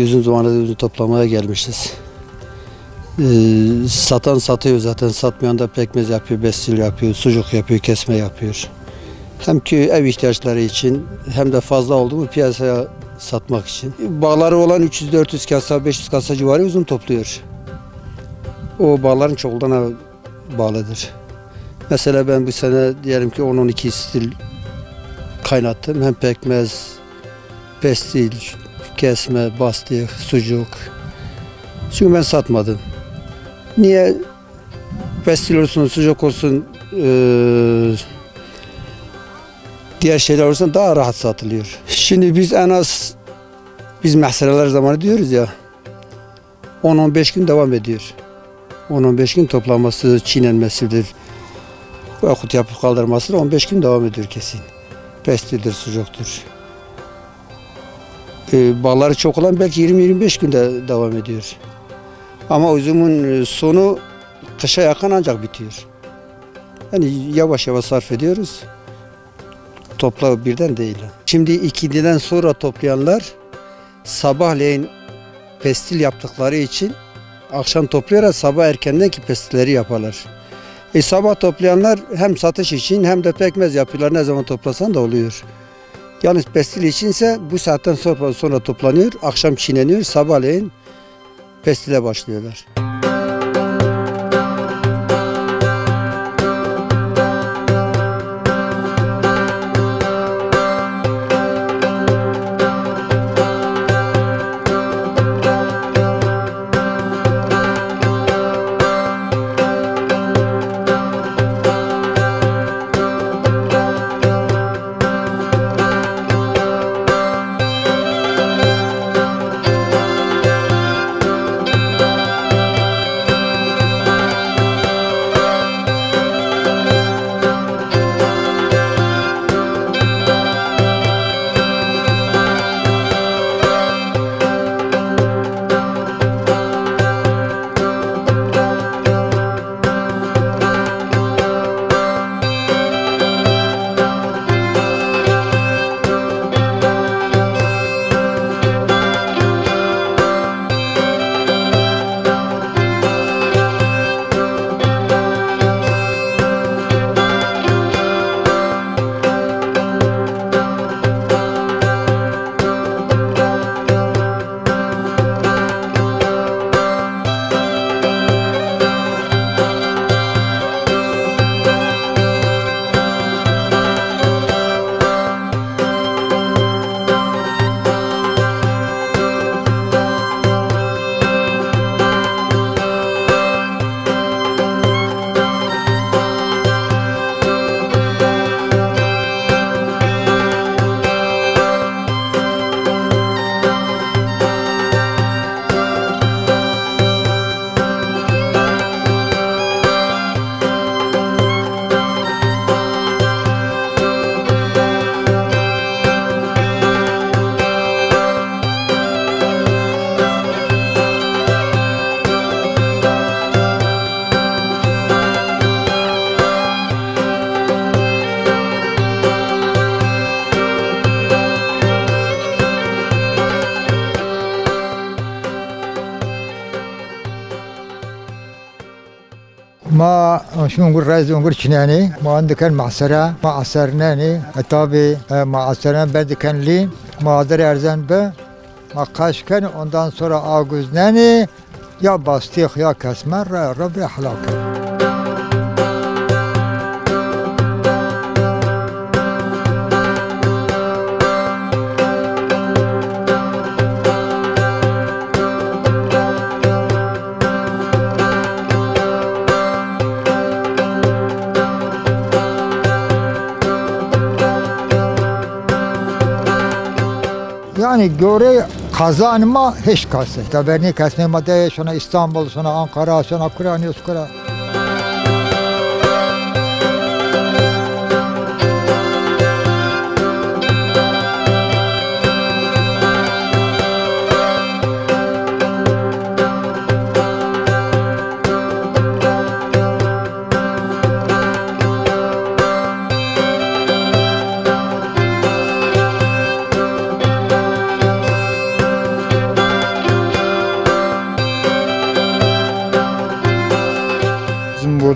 Uzun zamandır üzüm toplamaya gelmişiz. Satan satıyor zaten, satmayan da pekmez yapıyor, bestil yapıyor, sucuk yapıyor, kesme yapıyor. Hem ki ev ihtiyaçları için hem de fazla oldu mu piyasaya satmak için. Bağları olan 300-400 kasa, 500 kasa civarı üzüm topluyor. O bağların çoğulduğuna bağlıdır. Mesela ben bu sene diyelim ki 10-12 stil kaynattım. Hem pekmez, pestil, kesme, bastık, sucuk. Çünkü ben satmadım. Niye? Pestil olsun, sucuk olsun, diğer şeyler olsun daha rahat satılıyor. Şimdi biz en az, biz mahsereler zamanı diyoruz ya, 10-15 gün devam ediyor. 10-15 gün toplanması, çiğnenmesidir. Veyahut yapıp kaldırması 15 gün devam ediyor kesin. Pestildir, sucuktur. Bağları çok olan belki 20-25 günde devam ediyor. Ama üzümün sonu kışa yakın ancak bitiyor. Yani yavaş yavaş sarf ediyoruz. Topla birden değil. Şimdi ikindiden sonra toplayanlar sabahleyin pestil yaptıkları için akşam topluyorlar, sabah erkenden ki pestilleri yaparlar. Sabah toplayanlar hem satış için hem de pekmez yapıyorlar. Ne zaman toplasan da oluyor. Yalnız pestil içinse bu saatten sonra toplanıyor, akşam çiğneniyor, sabahleyin pestile başlıyorlar. ما شو نقول رئيس نقول شناني ما عندك المعصرة ما عصرناني tabi معصرنا بعد كان لي ما أقدر أرزان به ما قاش كان ondan sonra ağüznani ya bastık ya kesmer Rabbi halak. Yani göre kazanma hiç kası. Tabii kesme madde sonra İstanbul, sonra Ankara, sonra Kur'an, Yuskura.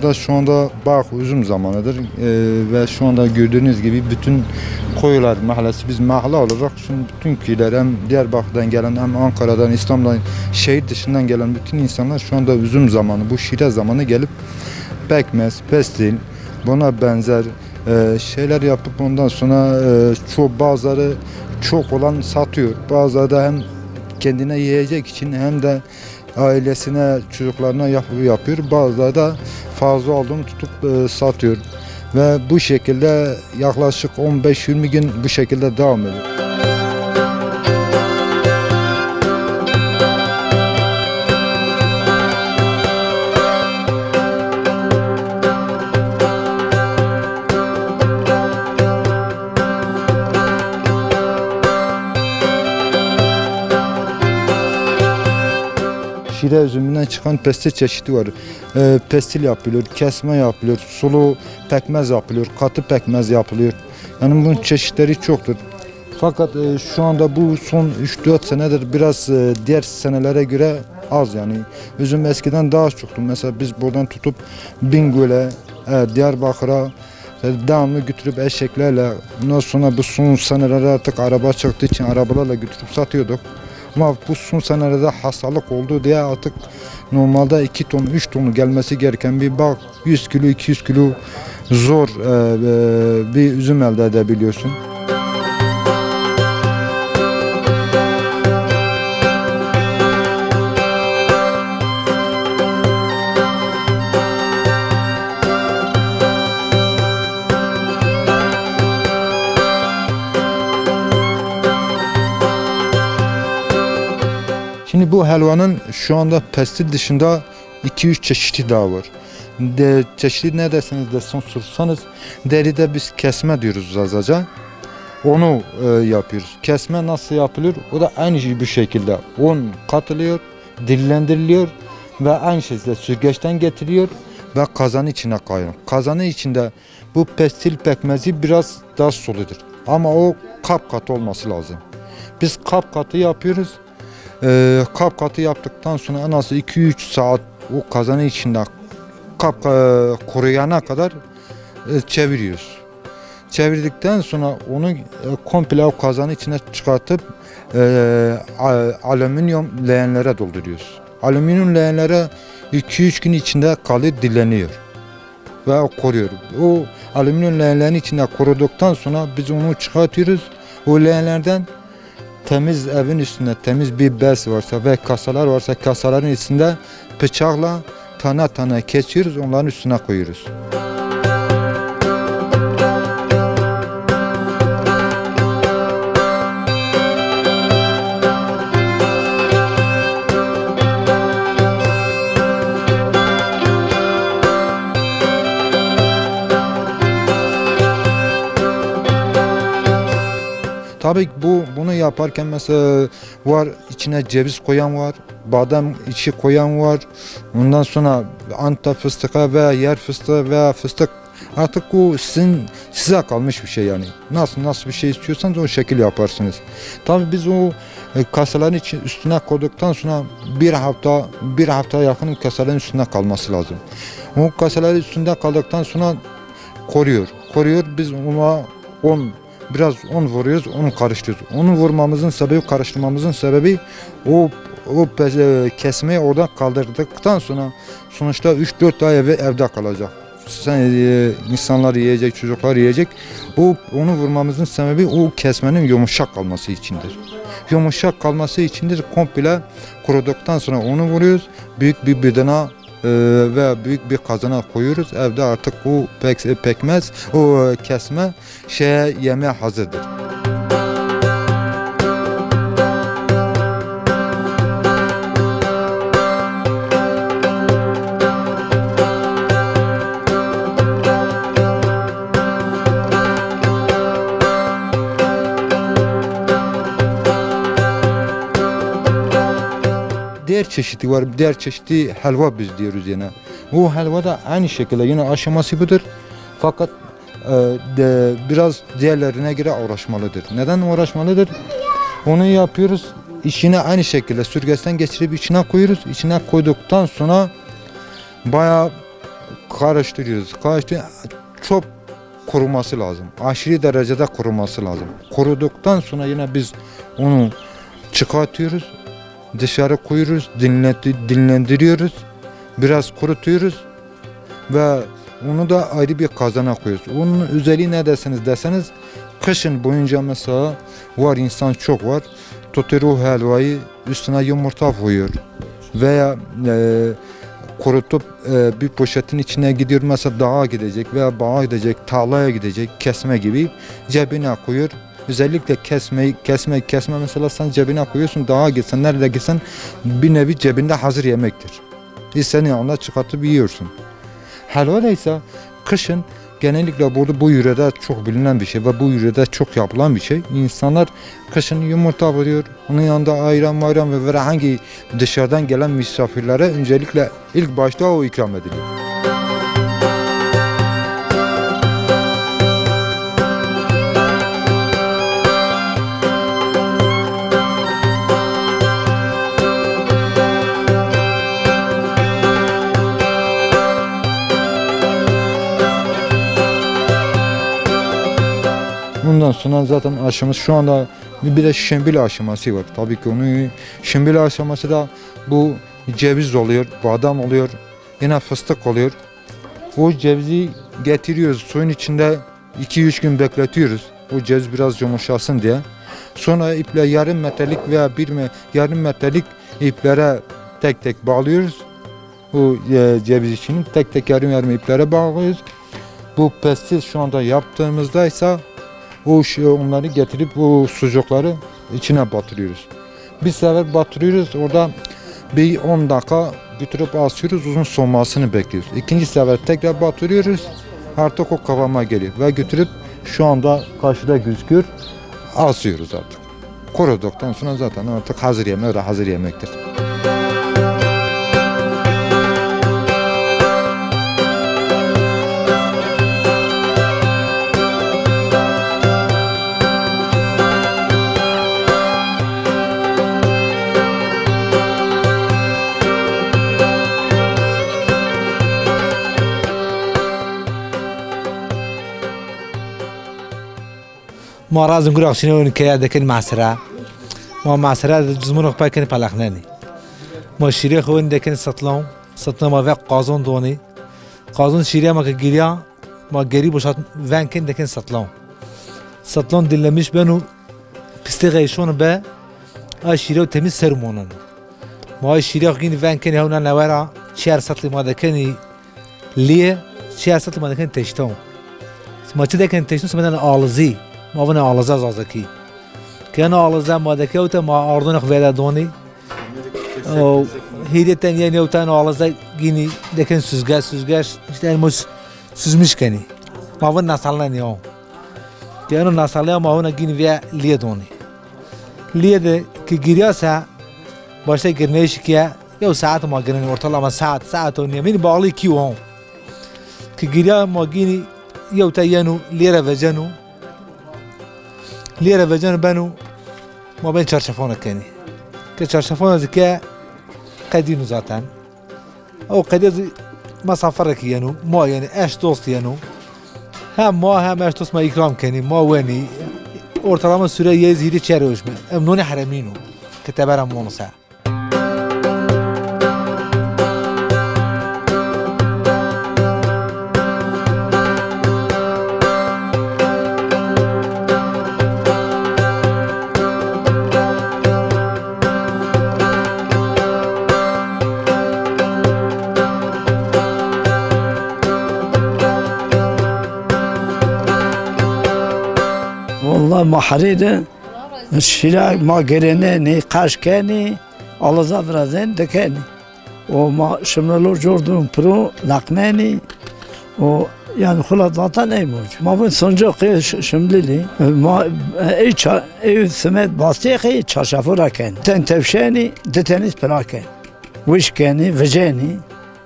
burada şu anda bak üzüm zamanıdır ve şu anda gördüğünüz gibi bütün Koyular Mahallesi, biz mahalle olarak şimdi bütün köyler hem Diyarbakır'dan gelen hem Ankara'dan, İstanbul'dan, şehir dışından gelen bütün insanlar şu anda üzüm zamanı, bu şire zamanı gelip pekmez, pestil, buna benzer şeyler yapıp ondan sonra bazıları çok olan satıyor. Bazıları da hem kendine yiyecek için hem de ailesine, çocuklarına yapıyor. Bazıları da fazla olduğunu tutup satıyor. Ve bu şekilde yaklaşık 15-20 gün bu şekilde devam ediyor. Şire üzümünden çıkan pestil çeşidi var. Pestil yapılıyor, kesme yapılıyor, sulu pekmez yapılıyor, katı pekmez yapılıyor. Yani bunun çeşitleri çoktur. Fakat şu anda bu son 3-4 senedir biraz diğer senelere göre az yani. Üzüm eskiden daha çoktu. Mesela biz buradan tutup Bingöl'e, Diyarbakır'a devamlı götürüp eşeklerle, ondan sonra bu son senelerde artık araba çıktığı için arabalarla götürüp satıyorduk. Ama bu son senelerde hastalık oldu diye artık normalde 2 ton 3 ton gelmesi gereken bir bak 100 kilo 200 kilo zor bir üzüm elde edebiliyorsun. Şimdi bu helvanın şu anda pestil dışında 2-3 çeşidi daha var. Çeşidi ne derseniz de sorsanız deride biz kesme diyoruz azaca. Onu yapıyoruz. Kesme nasıl yapılıyor? O da aynı bir şekilde un katılıyor, dillendiriliyor ve aynı şekilde süzgeçten getiriliyor ve kazanın içine koyuyor. Kazanın içinde bu pestil pekmezi biraz daha suludur. Ama o kapkatı olması lazım. Biz kapkatı yapıyoruz. Kapkatı yaptıktan sonra en az 2-3 saat o kazanın içinde kuruyana kadar çeviriyoruz. Çevirdikten sonra onu komple o kazanın içine çıkartıp alüminyum leğenlere dolduruyoruz. Alüminyum leğenlere 2-3 gün içinde kalır, dinleniyor ve koruyor. O alüminyum leğenlerin içinde kuruduktan sonra biz onu çıkartıyoruz. O leğenlerden temiz evin üstünde temiz bir bez varsa ve kasalar varsa kasaların içinde bıçakla tane tane kesiyoruz, onların üstüne koyuyoruz. Tabii bunu yaparken mesela var içine ceviz koyan var, badem içi koyan var. Ondan sonra Antep fıstığı veya yer fıstığı veya fıstık artık bu size kalmış bir şey yani. Nasıl bir şey istiyorsanız o şekil yaparsınız. Tabii biz o kasaların üstüne koyduktan sonra bir hafta yakın kasaların üstünde kalması lazım. O kasaların üstünde kaldıktan sonra koruyor. Biz ona biraz un vuruyoruz, onu karıştırıyoruz. Onu vurmamızın sebebi, karıştırmamızın sebebi o kesmeyi orada kaldırdıktan sonra sonuçta 3-4 ay evde kalacak. İnsanlar yiyecek, çocuklar yiyecek. Onu vurmamızın sebebi o kesmenin yumuşak kalması içindir. Yumuşak kalması içindir. Komple kuruduktan sonra onu vuruyoruz. Büyük bir bidona ve büyük bir kazana koyuyoruz. Evde artık o pekmez, o kesme yemeğe hazırdır. Diğer çeşidi var, diğer çeşidi helva biz diyoruz yine. Bu helva da aynı şekilde yine aşaması budur. Fakat biraz diğerlerine göre uğraşmalıdır. Neden uğraşmalıdır? Onu yapıyoruz, içine aynı şekilde süzgeçten geçirip içine koyuyoruz. İçine koyduktan sonra bayağı karıştırıyoruz. Çok kuruması lazım. Aşırı derecede kuruması lazım. Kuruduktan sonra yine biz onu çıkartıyoruz. Dışarı koyuyoruz, dinlendiriyoruz. Biraz kurutuyoruz ve onu da ayrı bir kazana koyuyoruz. Onun özelliği ne deseniz kışın boyunca mesela var insan çok var. Tutuyor o helvayı üstüne yumurta koyuyor veya kurutup bir poşetin içine gidiyor mesela dağa gidecek veya bağa gidecek, tarlaya gidecek kesme gibi cebine koyuyor. Özellikle kesme mesela sen cebine koyuyorsun dağa gitsen nerede gitsen bir nevi cebinde hazır yemektir. İstediğin anda çıkartıp yiyorsun. Helva ise kışın genellikle burada bu yörede çok bilinen bir şey ve bu yörede çok yapılan bir şey. İnsanlar kışın yumurta vuruyor, onun yanında ayran ve hangi dışarıdan gelen misafirlere öncelikle ilk başta o ikram ediliyor. Bundan sonra zaten aşımız şu anda bir de şembile aşaması var. Tabii ki onun şembile aşaması da bu ceviz oluyor, badem oluyor, yine fıstık oluyor. O cevizi getiriyoruz suyun içinde 2-3 gün bekletiyoruz. O ceviz biraz yumuşasın diye. Sonra iple yarım metrelik veya yarım metrelik iplere tek tek bağlıyoruz. Bu ceviz için tek tek yarım iplere bağlıyoruz. Bu pestil şu anda yaptığımızda ise onları getirip o sucukları içine batırıyoruz. Bir sefer batırıyoruz orada bir 10 dakika götürüp asıyoruz uzun soğumasını bekliyoruz. İkinci sefer tekrar batırıyoruz artık o kıvama geliyor ve götürüp şu anda karşıda gözüküyor asıyoruz artık. Kuruduktan sonra zaten artık hazır yemektir. ما رازم قرق شنو نكيا دكن معسرة ما معسرة جزمونك باكن بالخناني ما شيري خوين دكن سطلون ما في قازون شيري ما كجريا ما قريب وشات فان كن دكن سطلون دلمش بنو بستغيشون با شيري تميز سرمونن ما شيري خوين فان كن هونا نوارا شهر سطل ما دكني ليه شهر سطل ما دكن تشتون ما تدكن تشتون سمعنا آلزي ما بنا آلزا زازکی که انا آلزا ماده که ما آردن خواهد دونی و هیچ تنیه نیوتن آلزا گینی دکن سوزگاش işte elmas süzmüş keni ma bana nasalna niyo که انا nasalya ma ona gini veya liye doni liye de ki giriyasa başta girneş ki ya saat ma girin ortalama saat o niye bağlı ki o ki giriya ma gini ya tayanu lira vejanu ليرة فجان بانو ما بين شرشفونة كاني كشرشفونة ذكاء قدينو ذاتن أو قديز ما سافرك يانو ما يعني إيش دوست يانو هم إيش دوست ما إكرام كاني ما واني أورتلام السورية يزيد شروش من أمنوني حرمينو كتابرا مونسا والله ما حريده الشلاء ما قرناني قاش كاني على زفرزين دكاني وما شملو جوردون برو لقماني و يعني خلاطاتان اي موج ما بين صنجوقي شمللي ما اي ثمات باستيقي تشافورا كان تنتفشاني دتنس برا كان وش كاني فجاني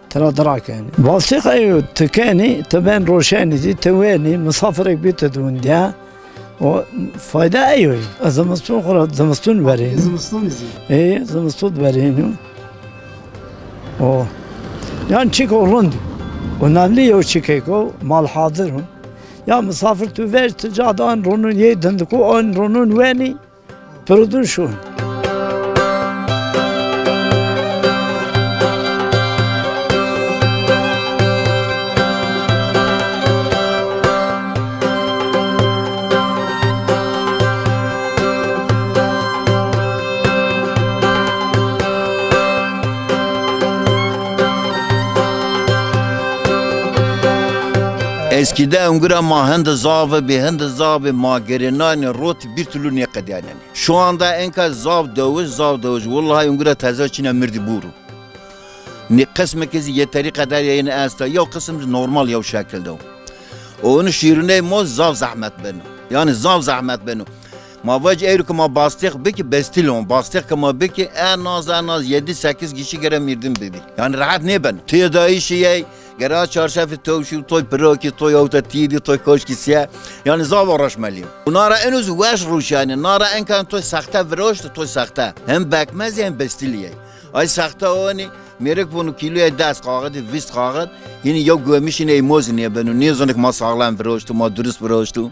ترى درا كاني باستيقي تكاني تبان روشاني دي تواني مسافرك بيت دونديا و فایده ایوی زمستون خورد زمستون برین زمستون زمستون برینو و یعنی چی کردند önemli yok çikeko mal hazır hun. Ya misafir tu ver ticadan ronun ye dindiko an ronun veni produşun. Eskide ungura ma hend zav be hend zav ma gerenan rot bir türlü ne kadar yani. Şu anda enka zav davuz vallahi ungura tazaçine mirdi buru. Ne kısmı kezi yeteri kadar yayın asta ya kısım normal ya şekilde. Onun şiirine mo zav zahmet benu. Yani zav zahmet benu. Ma vaj eyruk ma bastık beki bestilon bastık ma beki en az 7-8 kişi gere mirdim dedi. Yani rahat ne ben. Tiyadayı şey Gera çarşafı tavşu toy pıraki toy avtatiydi toy koşkisiye yani zav uğraşmalıyım. Bunlara en uz vaş ruşani nara en kan toy sakta vroştu toy sakta hem bakmaz hem bestiliye. Ay sakta oni merek bunu kiloya dest kağıdı vist kağıdı yine yok gömüşün ey mozine benu ne zonik ma sağlam vroştu ma dürüst vroştu.